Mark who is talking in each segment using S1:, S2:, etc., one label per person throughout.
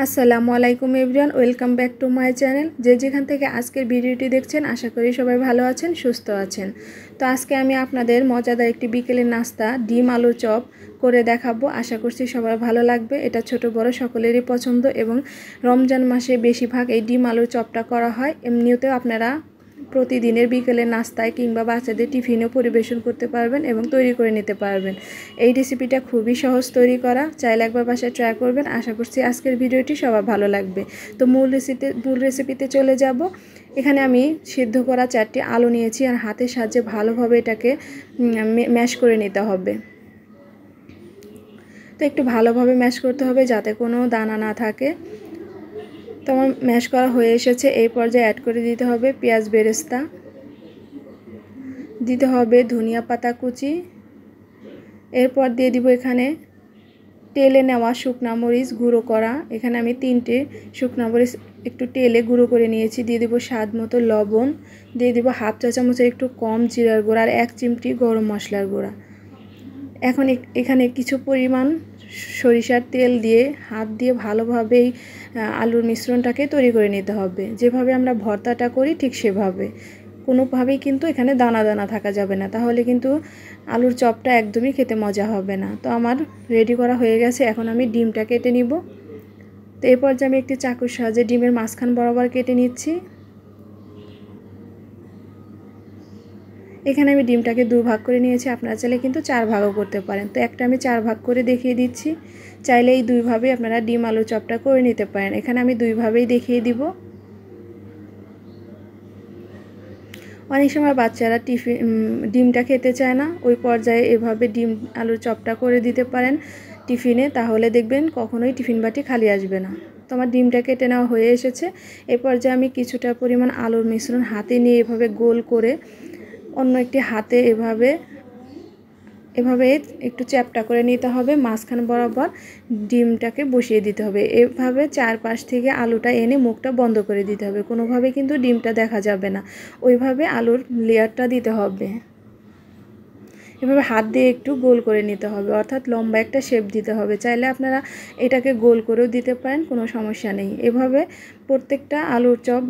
S1: আসসালামু আলাইকুম everyone, welcome back to my channel. যে যেখান থেকে আজকের ভিডিওটি দেখছেন আশা করি সবাই ভালো আছেন, সুস্থ আছেন। তো আজকে আমি আপনাদের মজাদার একটি বিকেলের নাস্তা ডিম আলুর চপ করে দেখাবো। আশা করছি সবার ভালো লাগবে। এটা ছোট বড় সকলেরই পছন্দ এবং রমজান মাসে বেশিরভাগ এই ডিম আলুর চপটা করা হয়। এমনিতেও আপনারা প্রতিদিনের বিকেলের নাস্তায় কিংবা বাচ্চাদের টিফিনেও পরিবেশন করতে পারবেন এবং তৈরি করে নিতে পারবেন। এই রেসিপিটা খুবই সহজ তৈরি করা, চাইলে একবার বাসায় ট্রাই করবেন। আশা করছি আজকের ভিডিওটি সবার ভালো লাগবে। তো মূল রেসিপিতে চলে যাব। এখানে আমি সিদ্ধ করা 4টি আলু নিয়েছি আর হাতের সাহায্যে ভালোভাবে এটাকে ম্যাশ করে নিতে হবে। তো একটু ভালোভাবে ম্যাশ করতে হবে যাতে কোনো দানা না থাকে। তো আমার ম্যাশ করা হয়ে এসেছে। এই পর্যায়ে অ্যাড করে দিতে হবে পেঁয়াজ বেরেস্তা, দিতে হবে ধনিয়া পাতা কুচি, এরপর দিয়ে দিব এখানে তেলে নেওয়া শুকনা মরিচ গুঁড়ো করা। এখানে আমি 3টে শুকনা মরিচ একটু তেলে গুঁড়ো করে নিয়েছি। দিয়ে দিব স্বাদ মতো লবণ, দিয়ে দিব হাফ চা চামচের একটু কম জিরার গুঁড়া আর 1 চিমটি গরম মশলার গুঁড়া। এখন এখানে কিছু পরিমাণ সরিষার তেল দিয়ে হাত দিয়ে ভালোভাবে আলুর মিশ্রণটাকে তৈরি করে নিতে হবে। যেভাবে আমরা ভর্তাটা করি ঠিক সেভাবে, কোনোভাবেই কিন্তু এখানে দানা দানা থাকা যাবে না, তাহলে কিন্তু আলুর চপটা একদমই খেতে মজা হবে না। তো আমার রেডি করা হয়ে গেছে। এখন আমি ডিমটা কেটে নিব। তো এরপর যে আমি একটি চাকুর সাহায্যে ডিমের মাঝখান বরাবর কেটে নিচ্ছি। এখানে আমি ডিমটাকে 2 ভাগ করে নিয়েছি, আপনারা চাইলে কিন্তু 4 ভাগও করতে পারেন। তো একটা আমি 4 ভাগ করে দেখিয়ে দিচ্ছি। চাইলে এই 2 ভাবেই আপনারা ডিম আলু চপটা করে নিতে পারেন। এখানে আমি 2 ভাবেই দেখিয়ে দিব। অনেক সময় বাচ্চারা ডিমটা খেতে চায় না, ওই পর্যায়ে এভাবে ডিম আলুর চপটা করে দিতে পারেন টিফিনে, তাহলে দেখবেন কখনোই টিফিন বাটি খালি আসবে না। তো আমার ডিমটা কেটে নেওয়া হয়ে এসেছে। এই পর্যায়ে আমি কিছুটা পরিমাণ আলুর মিশ্রণ হাতে নিয়ে এভাবে গোল করে অন্য একটি হাতে এভাবে একটু চ্যাপটা করে নিতে হবে। মাঝখান বরাবর ডিমটাকে বসিয়ে দিতে হবে। এভাবে চারপাশ থেকে আলুটা এনে মুখটা বন্ধ করে দিতে হবে। কোনোভাবে কিন্তু ডিমটা দেখা যাবে না, ওইভাবে আলুর লেয়ারটা দিতে হবে। এভাবে হাত দিয়ে একটু গোল করে নিতে হবে, অর্থাৎ লম্বা একটা শেপ দিতে হবে। চাইলে আপনারা এটাকে গোল করেও দিতে পারেন, কোনো সমস্যা নেই। এভাবে প্রত্যেকটা আলুর চপ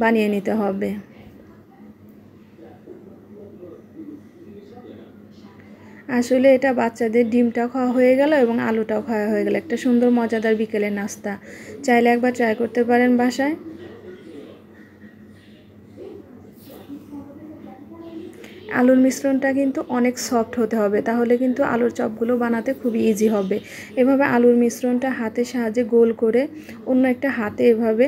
S1: বানিয়ে নিতে হবে। আসলে এটা বাচ্চাদের ডিমটা খাওয়া হয়ে গেল এবং আলুটাও খাওয়া হয়ে গেল। একটা সুন্দর মজাদার বিকেলের নাস্তা, চাইলে একবার ট্রাই করতে পারেন বাসায়। আলুর মিশ্রণটা কিন্তু অনেক সফট হতে হবে, তাহলে কিন্তু আলুর চপগুলো বানাতে খুবই ইজি হবে। এভাবে আলুর মিশ্রণটা হাতের সাহায্যে গোল করে অন্য একটা হাতে এভাবে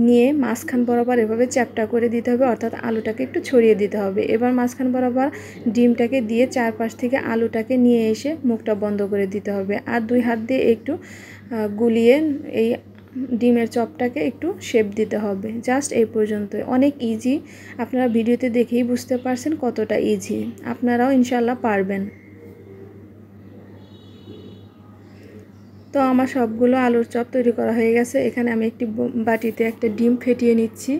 S1: নিয়ে মাঝখান বরাবর এভাবে চ্যাপটা করে দিতে হবে, অর্থাৎ আলুটাকে একটু ছড়িয়ে দিতে হবে। এবার মাঝখান বরাবর ডিমটাকে দিয়ে চারপাশ থেকে আলুটাকে নিয়ে এসে মুখটা বন্ধ করে দিতে হবে আর 2 হাত দিয়ে একটু গুলিয়ে এই ডিমের চপটাকে একটু শেপ দিতে হবে। জাস্ট এই পর্যন্তই, অনেক ইজি। আপনারা ভিডিওতে দেখেই বুঝতে পারছেন কতটা ইজি। আপনারাও ইনশাল্লাহ পারবেন। তো আমার সবগুলো আলুর চপ তৈরি করা হয়ে গেছে। এখানে আমি একটি বাটিতে একটা ডিম ফেটিয়ে নিচ্ছি।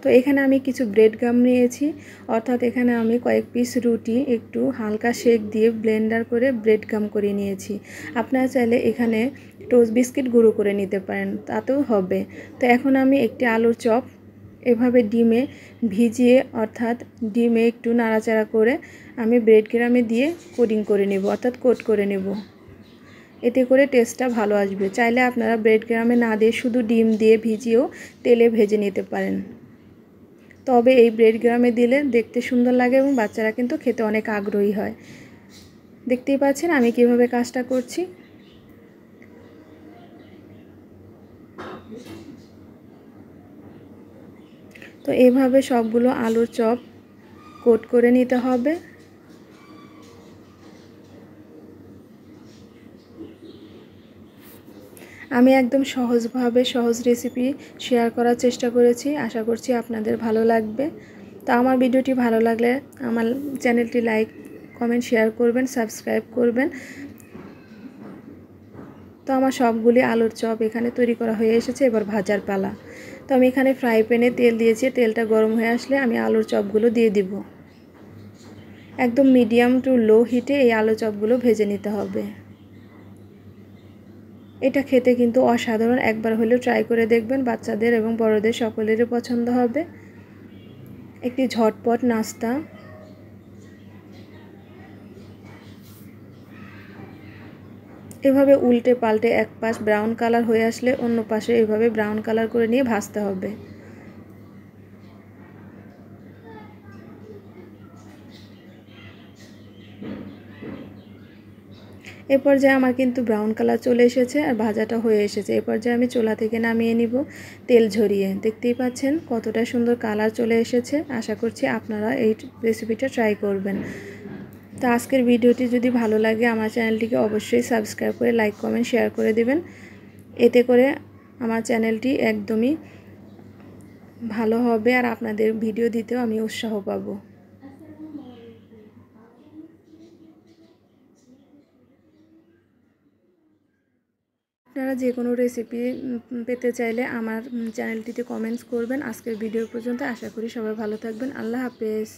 S1: তো এখানে আমি কিছু ব্রেড গাম নিয়েছি, অর্থাৎ এখানে আমি কয়েক পিস রুটি একটু হালকা শেক দিয়ে ব্লেন্ডার করে ব্রেড গাম করে নিয়েছি। আপনারা চাইলে এখানে টোস্ট বিস্কিট গুঁড়ো করে নিতে পারেন, তাতেও হবে। তো এখন আমি একটি আলুর চপ এভাবে ডিমে ভিজিয়ে, অর্থাৎ ডিমে একটু নাড়াচাড়া করে আমি ব্রেড গ্রামে দিয়ে কোটিং করে নেব, অর্থাৎ কোট করে নেব। এতে করে টেস্টটা ভালো আসবে। চাইলে আপনারা ব্রেড গ্রামে না দিয়ে শুধু ডিম দিয়ে ভিজিয়েও তেলে ভেজে নিতে পারেন। তবে এই ব্রেড গ্রামে দিলে দেখতে সুন্দর লাগে এবং বাচ্চারা কিন্তু খেতে অনেক আগ্রহী হয়। দেখতেই পাচ্ছেন আমি কিভাবে কাজটা করছি। তো এইভাবে সবগুলো আলুর চপ কোট করে নিতে হবে। আমি একদম সহজ রেসিপি শেয়ার করার চেষ্টা করেছি। আশা করছি আপনাদের ভালো লাগবে। তো আমার ভিডিওটি ভালো লাগলে আমার চ্যানেলটি লাইক কমেন্ট শেয়ার করবেন, সাবস্ক্রাইব করবেন। তো আমার সবগুলি আলুর চপ এখানে তৈরি করা হয়ে এসেছে। এবার ভাজার পালা। তো আমি এখানে ফ্রাই প্যানে তেল দিয়েছি। তেলটা গরম হয়ে আসলে আমি আলুর চপগুলো দিয়ে দিব। একদম মিডিয়াম টু লো হিটে এই আলু চপগুলো ভেজে নিতে হবে। এটা খেতে কিন্তু অসাধারণ, একবার হলেও ট্রাই করে দেখবেন, বাচ্চাদের এবং বড়দের সকলেরই পছন্দ হবে। একটি ঝটপট নাস্তা। এভাবে উল্টে পাল্টে এক পাশ ব্রাউন কালার হয়ে আসলে অন্য পাশে এভাবে ব্রাউন কালার করে নিয়ে ভাজতে হবে। এ পর্যায়ে আমার কিন্তু ব্রাউন কালার চলে এসেছে আর ভাজাটা হয়ে এসেছে। এ পর্যায়ে আমি চুলা থেকে নামিয়ে নিব তেল ঝরিয়ে। দেখতেই পাচ্ছেন কতটা সুন্দর কালার চলে এসেছে। আশা করছি আপনারা এই রেসিপিটা ট্রাই করবেন। তো আজকের ভিডিওটি যদি ভালো লাগে আমার চ্যানেলটিকে অবশ্যই সাবস্ক্রাইব করে লাইক কমেন্ট শেয়ার করে দিবেন। এতে করে আমার চ্যানেলটি একদমই ভালো হবে আর আপনাদের ভিডিও দিতেও আমি উৎসাহ পাবো। আপনারা যে কোনো রেসিপি পেতে চাইলে আমার চ্যানেলটিতে কমেন্টস করবেন। আজকের ভিডিও পর্যন্ত, আশা করি সবাই ভালো থাকবেন। আল্লাহ হাফেজ।